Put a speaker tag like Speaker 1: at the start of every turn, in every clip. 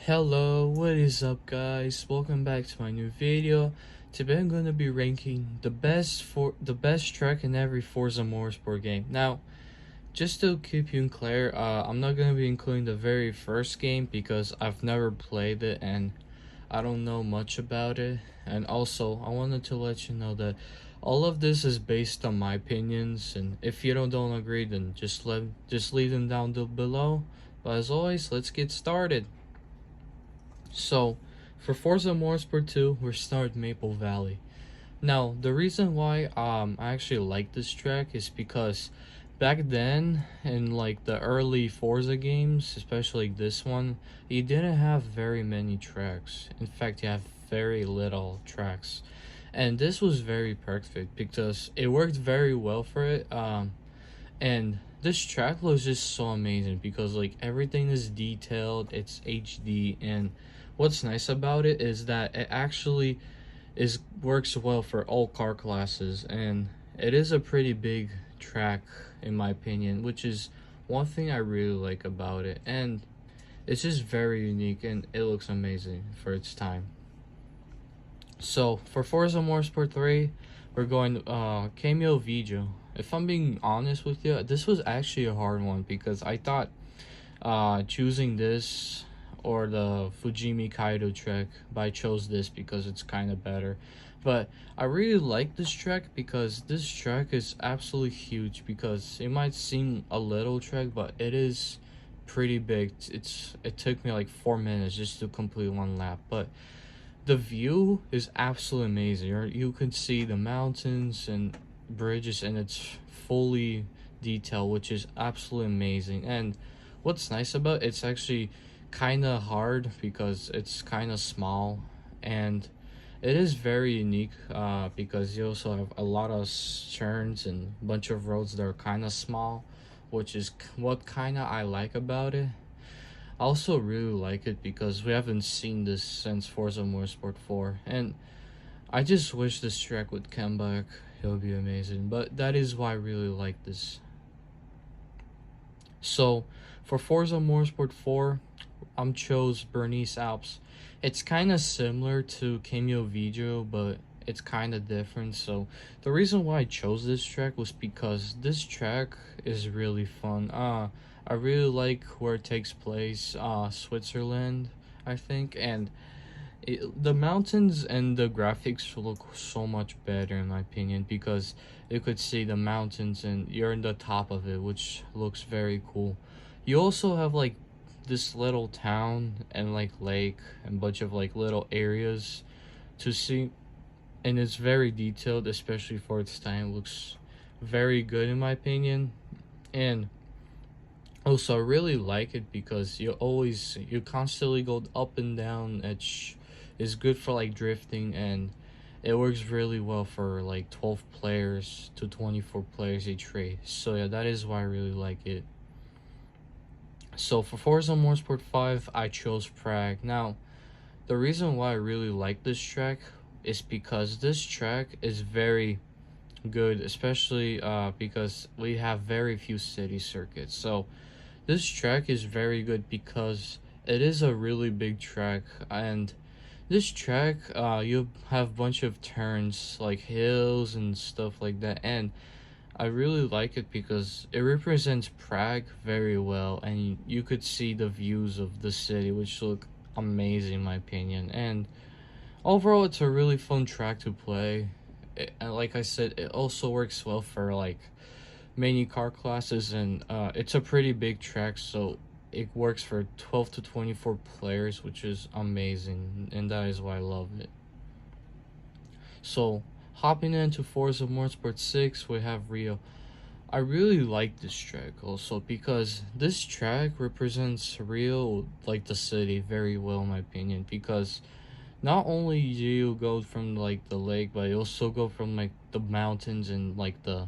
Speaker 1: Hello, what is up guys? Welcome back to my new video. Today I'm going to be ranking the best track in every Forza Motorsport game. Now, just to keep you clear, I'm not going to be including the very first game because I've never played it and I don't know much about it. And also, I wanted to let you know that all of this is based on my opinions, and if you don't agree, then just leave them down below. But as always, let's get started. So, for Forza Motorsport 2, we're starting Maple Valley. Now, the reason why I actually like this track is because back then in like the early Forza games, especially this one, you didn't have very many tracks. In fact, you have very little tracks. And this was very perfect because it worked very well for it. And this track was just so amazing because like everything is detailed, it's HD, and what's nice about it is that it actually is works well for all car classes, and it is a pretty big track in my opinion, which is one thing I really like about it. And it's just very unique and it looks amazing for its time. So for Forza Motorsport 3, we're going Cameo Video. If I'm being honest with you, this was actually a hard one because I thought choosing this or the Fujimi Kaido track, but I chose this because it's kind of better. But I really like this track because this track is absolutely huge, because it might seem a little track, but it is pretty big. It took me like 4 minutes just to complete one lap, but the view is absolutely amazing. You can see the mountains and bridges, and it's fully detailed, which is absolutely amazing. And what's nice about it's actually kind of hard because it's kind of small, and it is very unique because you also have a lot of turns and a bunch of roads that are kind of small, which is what kind of I like about it. I also really like it because we haven't seen this since Forza Motorsport 4, and I just wish this track would come back. It would be amazing, but that is why I really like this. So, for Forza Motorsport 4, I'm chose Bernese Alps. It's kind of similar to Cameo Video, but it's kind of different. So, the reason why I chose this track was because this track is really fun. I really like where it takes place, Switzerland, I think, and the mountains and the graphics look so much better in my opinion because you could see the mountains and you're in the top of it, which looks very cool. You also have like this little town and like lake and bunch of like little areas to see, and it's very detailed, especially for its time. It looks very good in my opinion. And also I really like it because you constantly go up and down. Is good for like drifting, and it works really well for like 12 players to 24 players each race. So yeah, that is why I really like it. So for Forza Motorsport 5, I chose Prague. Now, the reason why I really like this track is because this track is very good, especially because we have very few city circuits. So this track is very good because it is a really big track, and this track you have a bunch of turns like hills and stuff like that, and I really like it because it represents Prague very well, and you could see the views of the city, which look amazing in my opinion. And overall, it's a really fun track to play. And like I said, it also works well for like many car classes, and it's a pretty big track, so it works for 12 to 24 players, which is amazing, and that is why I love it. So hopping into Forza Motorsport 6, we have Rio. I really like this track also because this track represents Rio, like the city, very well in my opinion, because not only do you go from like the lake, but you also go from like the mountains and like the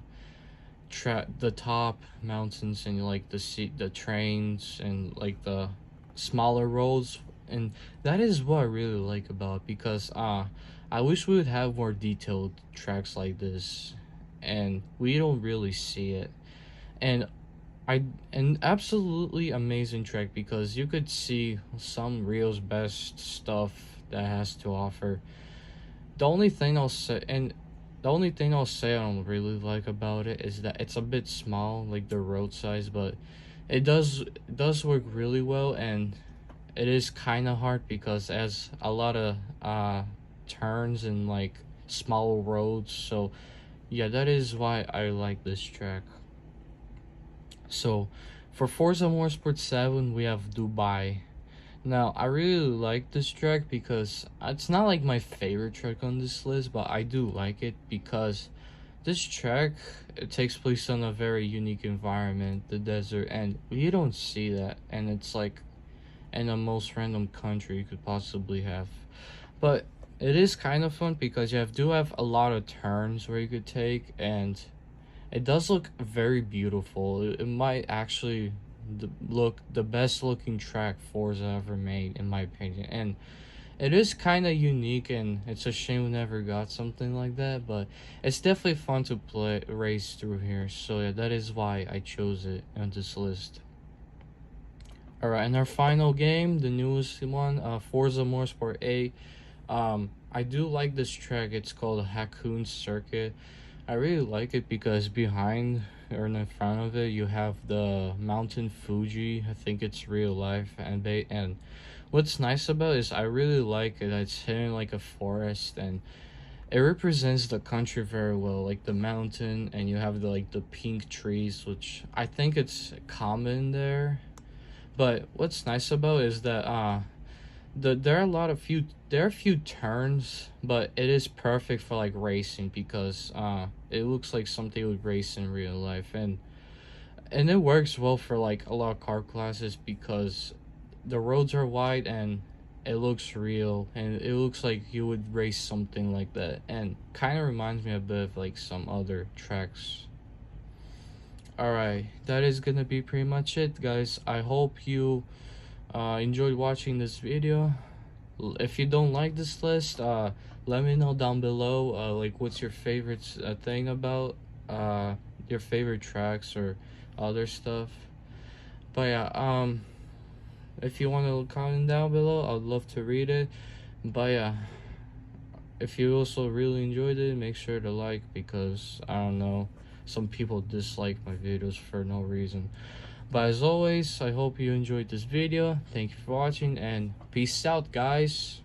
Speaker 1: top mountains, and like the trains and like the smaller roads. And that is what I really like about it, because I wish we would have more detailed tracks like this, and we don't really see it. And I an absolutely amazing track because you could see some Rio's best stuff that has to offer. The only thing I'll say, and the only thing I'll say I don't really like about it is that it's a bit small, like the road size, but it does work really well, and it is kind of hard because it has a lot of turns and like small roads. So yeah, that is why I like this track. So for Forza Motorsport 7, we have Dubai. Now, I really like this track because it's not like my favorite track on this list, but I do like it because this track, it takes place in a very unique environment, the desert, and you don't see that, and it's like in the most random country you could possibly have. But it is kind of fun because do have a lot of turns where you could take, and it does look very beautiful. It might actually look the best looking track Forza ever made, in my opinion. And it is kind of unique, and it's a shame we never got something like that. But it's definitely fun to play race through here. So yeah, that is why I chose it on this list. All right, and our final game, the newest one, Forza Motorsport 8. I do like this track. It's called Hakkun Circuit. I really like it because behind or in front of it you have the mountain Fuji. I think it's real life, and what's nice about it is I really like it. It's hidden like a forest, and it represents the country very well, like the mountain, and you have the pink trees, which I think it's common there. But what's nice about it is that there are a lot of few there are a few turns, but it is perfect for like racing because it looks like something you would race in real life, and it works well for like a lot of car classes because the roads are wide and it looks real, and it looks like you would race something like that, and kind of reminds me a bit of like some other tracks. All right, that is gonna be pretty much it, guys. I hope you enjoyed watching this video. If you don't like this list, let me know down below. Like, what's your favorite thing about your favorite tracks or other stuff. But yeah, if you want to comment down below, I'd love to read it. But yeah, if you also really enjoyed it, make sure to like, because I don't know, some people dislike my videos for no reason. But as always, I hope you enjoyed this video. Thank you for watching, and peace out, guys.